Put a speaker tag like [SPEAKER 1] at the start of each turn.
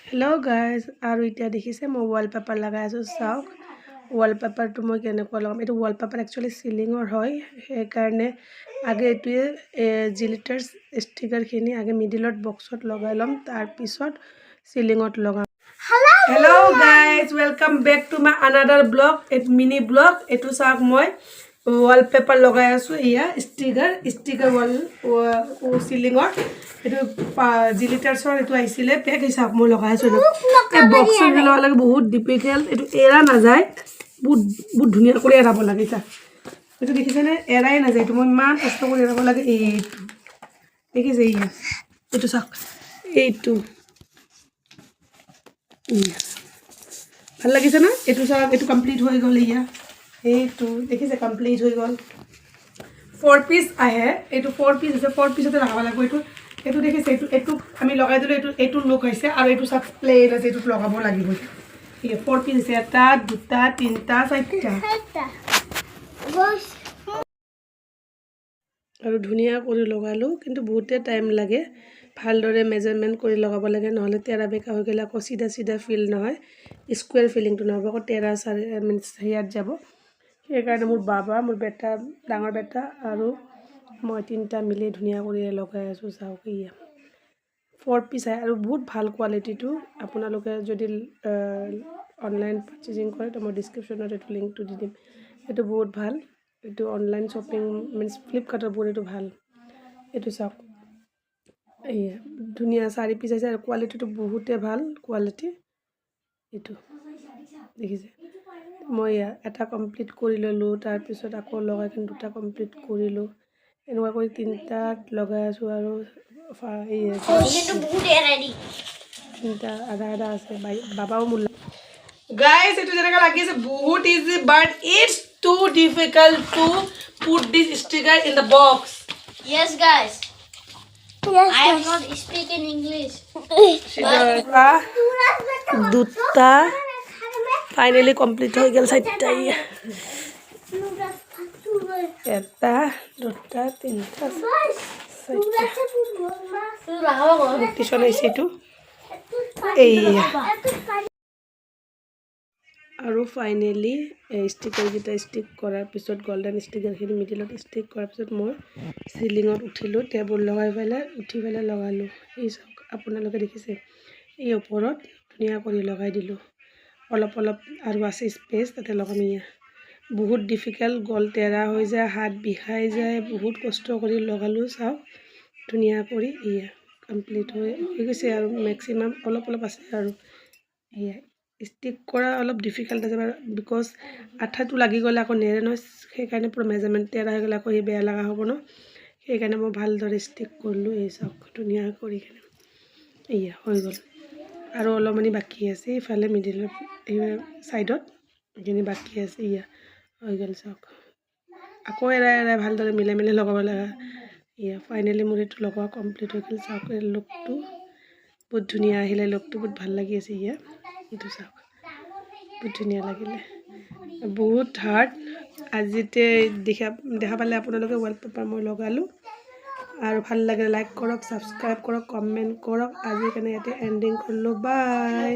[SPEAKER 1] Hello' guys আৰু এতিয়া দেখিছে মই ৱালপেপাৰ লগাই আছোঁ চাওক ৱালপেপাৰটো মই কেনেকুৱা লগাম এইটো ৱালপেপাৰ একচুৱেলি চিলিঙৰ হয় সেইকাৰণে আগে এইটোৱে জিলিটাৰ ষ্টিকাৰখিনি আগে মিডিলত বক্সত লগাই ল'ম তাৰপিছত চিলিঙত লগাম hello' guys welcome back to my another vlog mini vlog এইটো চাওক মই ৱালপেপাৰ লগাই আছোঁ এয়া ষ্টিকাৰ ৱাল চিলিঙৰ এইটো জিলিটাৰ্ছৰ এইটো আহিছিলে পেক হিচাপ মই লগাই আছোঁ এই বক্সত লগাব লাগে বহুত ডিফিকাল্ট এইটো এৰা নাযায় বহুত ধুনীয়া কৰি এৰাব লাগে চাওক এইটো দেখিছেনে এৰাই নাযায় এইটো মই ইমান কষ্ট কৰি এৰাব লাগে এইটো দেখিছে এয়া এইটো চাওক এইটো ভাল লাগিছে না এইটো চাওক এইটো কমপ্লিট হৈ গ'ল এয়া এইটো দেখিছে কমপ্লিট হৈ গ'ল 4 পিচ আহে এইটো 4 পিচ আছে 4 পিচতে লগাব লাগিব এইটো দেখিছে এইটো আমি লগাই দিলোঁ এইটো লুক হৈছে আৰু এইটো চাওক প্লেন আছে এইটোত লগাব লাগিব ঠিক আছে 4 পিচ আছে এটা দুটা তিনিটা চাৰিটা আৰু ধুনীয়া কৰি লগালোঁ কিন্তু বহুতে টাইম লাগে ভালদৰে মেজাৰমেণ্ট কৰি লগাব লাগে নহ'লে তেৰা বেকা হৈ গ'লে আকৌ চিধা ফিল নহয় স্কুৱেৰ ফিলিংটো নহ'ব আকৌ তেৰা মিনছ হেৰিয়াত যাব সেইকাৰণে মোৰ বাবা মোৰ বেটা ডাঙৰ বেটা আৰু মই তিনিটা মিলি ধুনীয়া কৰি লগাই আছোঁ চাওক এয়া 4 পিচ আহে আৰু বহুত ভাল কোৱালিটিটো আপোনালোকে যদি অনলাইন পাৰ্চেজিং কৰে তো মই ডিছক্ৰিপশ্যনত এইটো লিংকটো দি দিম এইটো বহুত ভাল এইটো অনলাইন শ্বপিং মিনছ ফ্লিপকাৰ্টৰ বহুত এইটো ভাল এইটো চাওক এয়া ধুনীয়া 4 পিচ আছে আৰু কোৱালিটিটো বহুতে ভাল কোৱালিটি এইটো দেখিছে মই এটা কমপ্লিট কৰি ল'লোঁ তাৰপিছত আকৌ লগাই কিনে দুটা কমপ্লিট কৰিলোঁ এনেকুৱা কৰি তিনিটাত লগাই আছোঁ আৰু তিনিটা আধা আছে বাবাও মোৰ গাইজ এইটো যেনেকৈ লাগি আছে বহুত easy but it's too difficult to put this sticker in the box
[SPEAKER 2] Yes, guys. I am not speaking English.
[SPEAKER 1] দুটা ফাইনেলি কমপ্লিট হৈ গ'ল চাৰিটা এটা দুটা তিনিটা টিউশ্যন আহিছে এইটো এইয়া আৰু ফাইনেলি ষ্টিকাৰকেইটা ষ্টিক কৰাৰ পিছত গল্ডেন ষ্টিকাৰখিনি মিডিলত ষ্টিক কৰাৰ পিছত মই চিলিঙত উঠিলোঁ টেবুল লগাই পেলাই উঠি পেলাই লগালোঁ এই চাওক আপোনালোকে দেখিছে এই ওপৰত ধুনীয়া কৰি লগাই দিলোঁ অলপ আৰু আছে স্পেচ তাতে লগাম এয়া বহুত ডিফিকাল্ট গল তেৰা হৈ যায় হাত বিষাই যায় বহুত কষ্ট কৰি লগালোঁ চাওক ধুনীয়া কৰি এয়া কমপ্লিট হৈ গৈছে আৰু মেক্সিমাম অলপ আছে আৰু এয়া ষ্টিক কৰা অলপ ডিফিকাল্ট আছে বাৰু বিকজ আঠাটো লাগি গ'লে আকৌ নেৰে নহয় সেইকাৰণে পূৰা মেজাৰমেণ্ট তেৰা হৈ গ'লে আকৌ সেই বেয়া লগা হ'ব ন সেইকাৰণে মই ভালদৰে ষ্টিক কৰিলোঁ এই চাওক ধুনীয়া কৰি কিনে এয়া হৈ গ'ল আৰু অলপমানি বাকী আছে ইফালে মিডিলত এই ছাইডত এইখিনি বাকী আছে এয়া হৈ গ'ল চাওক আকৌ এৰাই ভালদৰে মিলাই লগাব লগা এয়া ফাইনেলি মোৰ এইটো লগোৱা কমপ্লিট হৈ গ'ল চাওক এই লুকটো বহুত ধুনীয়া আহিলে লুকটো বহুত ভাল লাগি আছে এয়া এইটো চাওক বহুত ধুনীয়া লাগিলে বহুত হাৰ্ড আজিতে দেখা পালে আপোনালোকে ৱালপেপাৰ মই লগালোঁ আৰু ভাল লাগে লাইক কৰক ছাবস্ক্ৰাইব কৰক কমেণ্ট কৰক আজি কাৰণে ইয়াতে এণ্ডিং কৰিলোঁ বাই